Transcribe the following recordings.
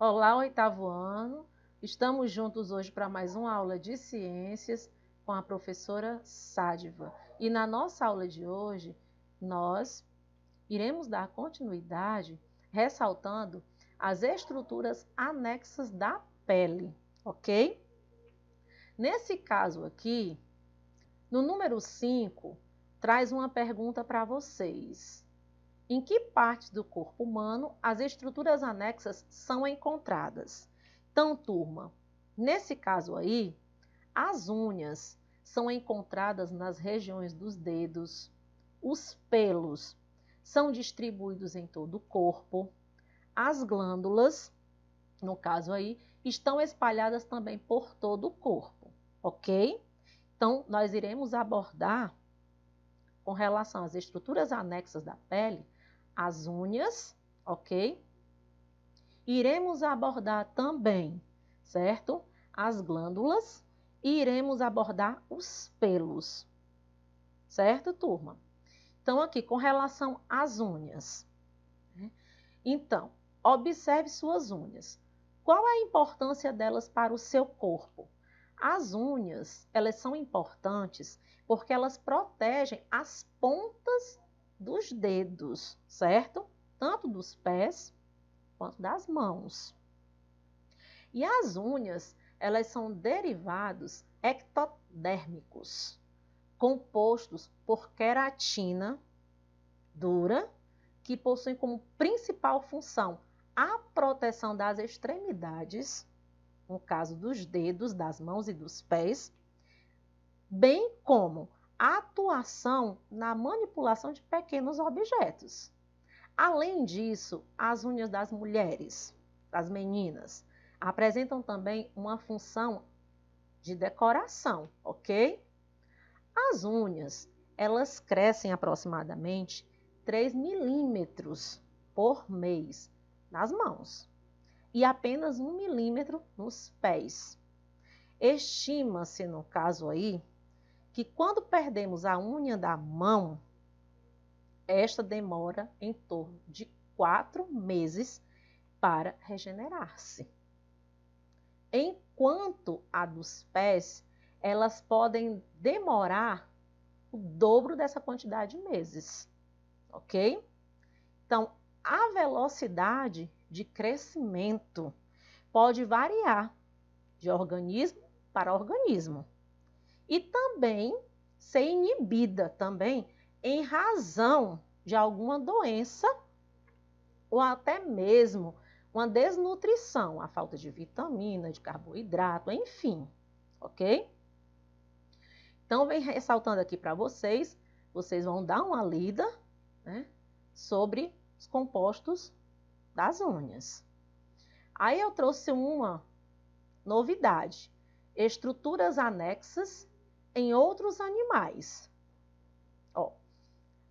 Olá, oitavo ano. Estamos juntos hoje para mais uma aula de ciências com a professora Sádiva. E na nossa aula de hoje, nós iremos dar continuidade ressaltando as estruturas anexas da pele, ok? Nesse caso aqui, no número 5, traz uma pergunta para vocês. Em que partes do corpo humano as estruturas anexas são encontradas? Então, turma, nesse caso aí, as unhas são encontradas nas regiões dos dedos, os pelos são distribuídos em todo o corpo, as glândulas, no caso aí, estão espalhadas também por todo o corpo, ok? Então, nós iremos abordar, com relação às estruturas anexas da pele, as unhas, ok? Iremos abordar também, certo? As glândulas e iremos abordar os pelos, certo, turma? Então, aqui, com relação às unhas. Então, observe suas unhas. Qual é a importância delas para o seu corpo? As unhas, elas são importantes porque elas protegem as pontas dos dedos, certo? Tanto dos pés quanto das mãos. E as unhas, elas são derivados ectodérmicos, compostos por queratina dura, que possuem como principal função a proteção das extremidades, no caso dos dedos, das mãos e dos pés, bem como a atuação na manipulação de pequenos objetos. Além disso, as unhas das mulheres, das meninas, apresentam também uma função de decoração, ok? As unhas, elas crescem aproximadamente 3 milímetros por mês nas mãos e apenas 1 milímetro nos pés. Estima-se, no caso aí, que quando perdemos a unha da mão, esta demora em torno de 4 meses para regenerar-se. Enquanto a dos pés, elas podem demorar o dobro dessa quantidade de meses, ok? Então, a velocidade de crescimento pode variar de organismo para organismo e também ser inibida também em razão de alguma doença ou até mesmo uma desnutrição, a falta de vitamina, de carboidrato, enfim, ok? Então, vem ressaltando aqui para vocês, vocês vão dar uma lida, né, sobre os compostos das unhas. Aí eu trouxe uma novidade, estruturas anexas em outros animais. Ó,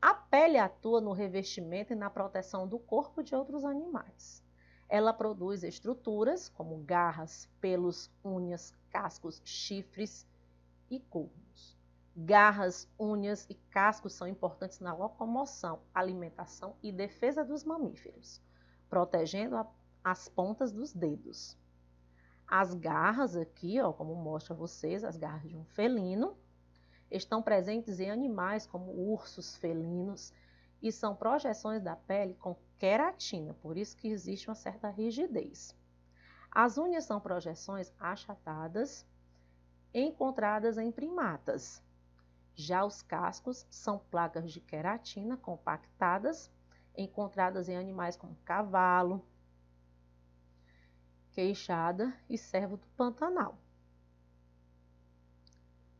a pele atua no revestimento e na proteção do corpo de outros animais. Ela produz estruturas como garras, pelos, unhas, cascos, chifres e cornos. Garras, unhas e cascos são importantes na locomoção, alimentação e defesa dos mamíferos, protegendo as pontas dos dedos. As garras aqui, ó, como mostra a vocês, as garras de um felino, estão presentes em animais como ursos felinos e são projeções da pele com queratina, por isso que existe uma certa rigidez. As unhas são projeções achatadas encontradas em primatas. Já os cascos são placas de queratina compactadas, encontradas em animais como cavalo, queixada e cervo do Pantanal.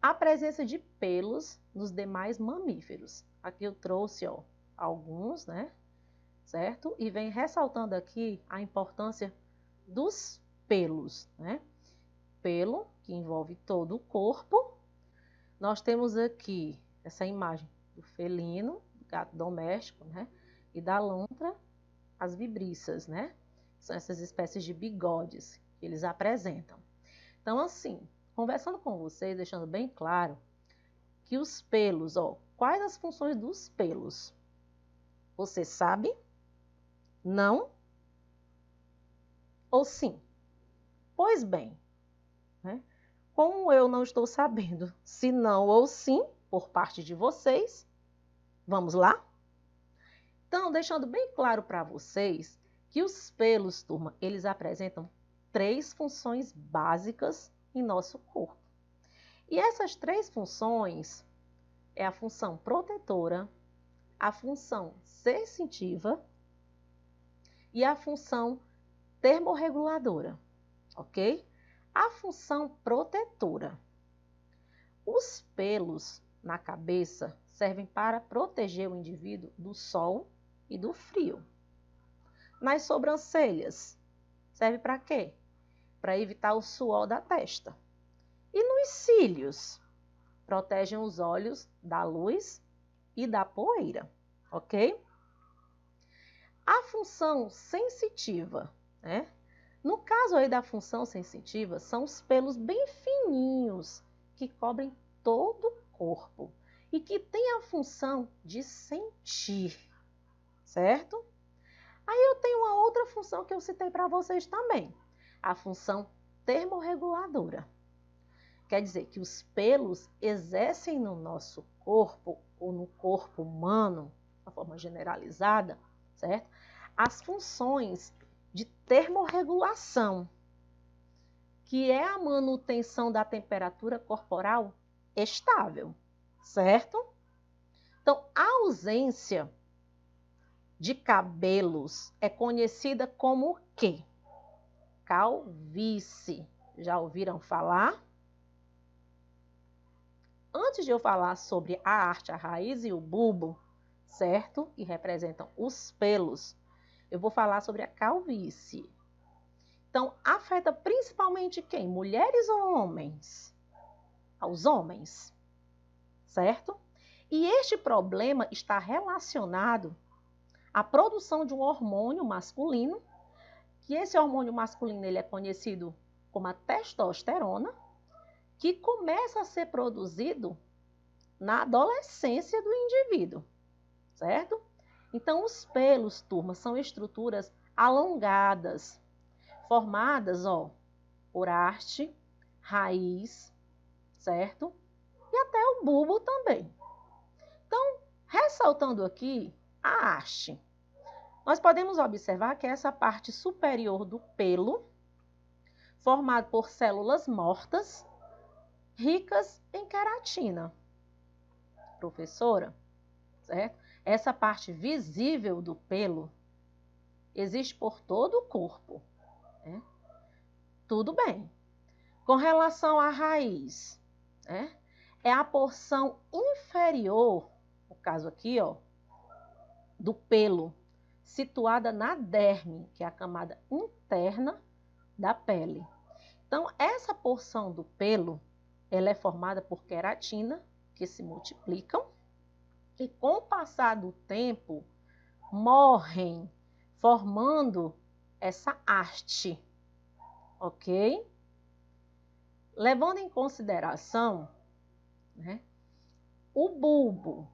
A presença de pelos nos demais mamíferos. Aqui eu trouxe, ó, alguns, né? Certo? E vem ressaltando aqui a importância dos pelos, né? Pelo, que envolve todo o corpo. Nós temos aqui essa imagem do felino, do gato doméstico, né? E da lontra, as vibriças, né? São essas espécies de bigodes que eles apresentam. Então, assim, conversando com vocês, deixando bem claro que os pelos, ó, quais as funções dos pelos? Você sabe? Não? ou sim? Pois bem, né? Como eu não estou sabendo se não ou sim por parte de vocês, vamos lá? Então, deixando bem claro para vocês que os pelos, turma, eles apresentam 3 funções básicas em nosso corpo. E essas 3 funções é a função protetora, a função sensitiva e a função termorreguladora, ok? A função protetora. Os pelos na cabeça servem para proteger o indivíduo do sol e do frio. Nas sobrancelhas, serve para quê? Para evitar o suor da testa. E nos cílios, protegem os olhos da luz e da poeira, ok? A função sensitiva, né? No caso aí da função sensitiva, são os pelos bem fininhos que cobrem todo o corpo e que têm a função de sentir, certo? Aí eu tenho uma outra função que eu citei para vocês também, a função termorreguladora. Quer dizer que os pelos exercem no nosso corpo, ou no corpo humano, de uma forma generalizada, certo? As funções de termorregulação, que é a manutenção da temperatura corporal estável, certo? Então, a ausência de cabelos é conhecida como o quê? Calvície. Já ouviram falar? Antes de eu falar sobre a haste, a raiz e o bulbo, certo? Que representam os pelos, eu vou falar sobre a calvície. Então, afeta principalmente quem? Mulheres ou homens? Aos homens, certo? E este problema está relacionado à produção de um hormônio masculino, que esse hormônio masculino ele é conhecido como a testosterona, que começa a ser produzido na adolescência do indivíduo, certo? Então, os pelos, turma, são estruturas alongadas, formadas, ó, por haste, raiz, certo? E até o bulbo também. Então, ressaltando aqui a haste, nós podemos observar que essa parte superior do pelo, formada por células mortas, ricas em queratina. Professora, certo? Essa parte visível do pelo existe por todo o corpo, né? Tudo bem. Com relação à raiz, né? É a porção inferior, no caso aqui, ó, do pelo, situada na derme, que é a camada interna da pele. Então, essa porção do pelo, ela é formada por queratina, que se multiplicam, e com o passar do tempo, morrem, formando essa haste, ok? Levando em consideração, né, o bulbo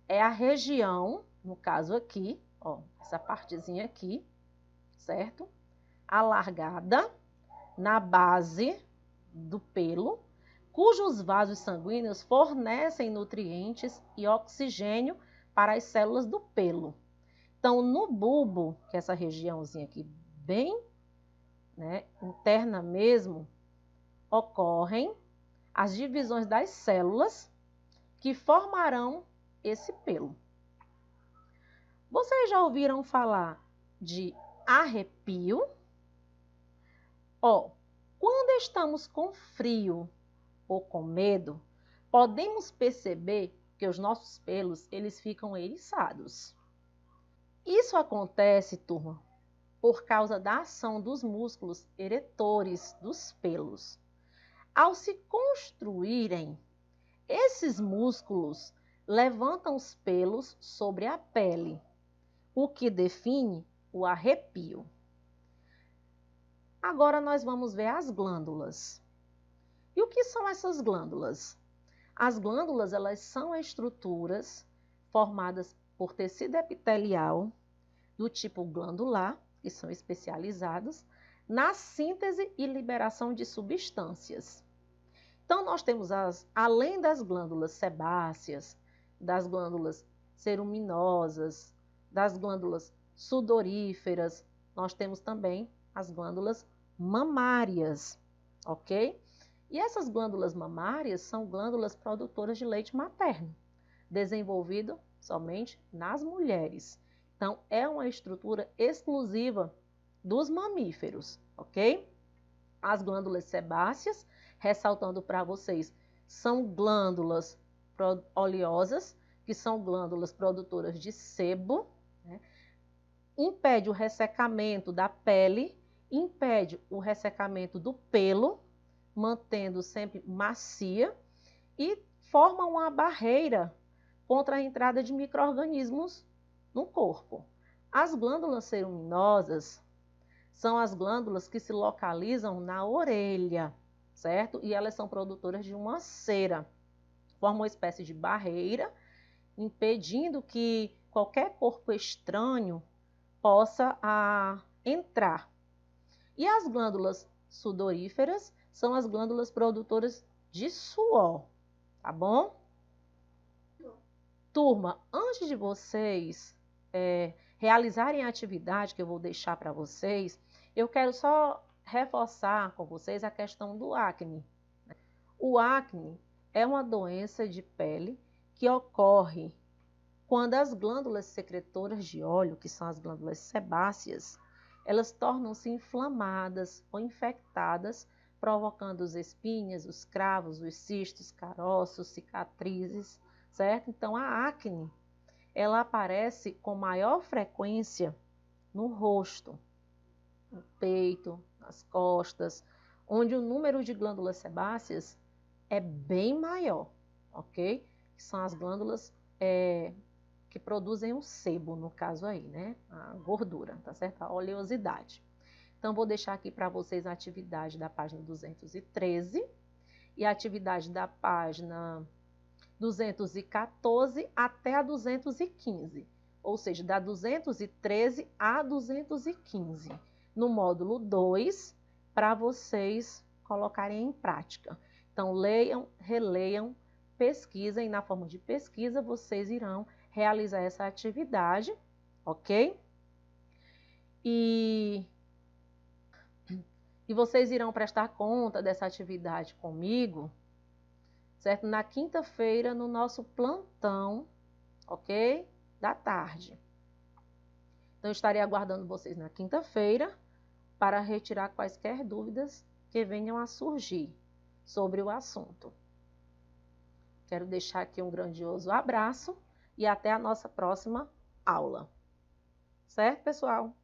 é a região, no caso aqui, ó, essa partezinha aqui, certo? Alargada na base do pelo, cujos vasos sanguíneos fornecem nutrientes e oxigênio para as células do pelo. Então, no bulbo, que é essa regiãozinha aqui bem, né, interna mesmo, ocorrem as divisões das células que formarão esse pelo. Vocês já ouviram falar de arrepio? Ó, quando estamos com frio ou com medo, podemos perceber que os nossos pelos, eles ficam eriçados. Isso acontece, turma, por causa da ação dos músculos eretores dos pelos. Ao se construírem, esses músculos levantam os pelos sobre a pele, o que define o arrepio. Agora nós vamos ver as glândulas. E o que são essas glândulas? As glândulas, elas são estruturas formadas por tecido epitelial do tipo glandular, que são especializados, na síntese e liberação de substâncias. Então, nós temos, além das glândulas sebáceas, das glândulas ceruminosas, das glândulas sudoríferas, nós temos também as glândulas mamárias, ok? E essas glândulas mamárias são glândulas produtoras de leite materno, desenvolvido somente nas mulheres. Então, é uma estrutura exclusiva dos mamíferos, ok? As glândulas sebáceas, ressaltando para vocês, são glândulas oleosas, que são glândulas produtoras de sebo, né? Impede o ressecamento da pele, impede o ressecamento do pelo, mantendo sempre macia, e forma uma barreira contra a entrada de micro-organismos no corpo. As glândulas ceruminosas são as glândulas que se localizam na orelha, certo? E elas são produtoras de uma cera. Formam uma espécie de barreira, impedindo que qualquer corpo estranho possa entrar. E as glândulas sudoríferas são as glândulas produtoras de suor, tá bom? Turma, antes de vocês realizarem a atividade que eu vou deixar para vocês, eu quero só reforçar com vocês a questão do acne. O acne é uma doença de pele que ocorre quando as glândulas secretoras de óleo, que são as glândulas sebáceas, elas tornam-se inflamadas ou infectadas, provocando as espinhas, os cravos, os cistos, caroços, cicatrizes, certo? Então, a acne, ela aparece com maior frequência no rosto, no peito, nas costas, onde o número de glândulas sebáceas é bem maior, ok? Que são as glândulas que produzem o sebo, no caso aí, né? A gordura, tá certo? A oleosidade. Então, vou deixar aqui para vocês a atividade da página 213 e a atividade da página 214 até a 215, ou seja, da 213 a 215, no módulo 2, para vocês colocarem em prática. Então, leiam, releiam, pesquisem, na forma de pesquisa, vocês irão realizar essa atividade, ok? E vocês irão prestar conta dessa atividade comigo, certo? Na quinta-feira, no nosso plantão, ok? Da tarde. Então, eu estarei aguardando vocês na quinta-feira para retirar quaisquer dúvidas que venham a surgir sobre o assunto. Quero deixar aqui um grandioso abraço e até a nossa próxima aula. Certo, pessoal?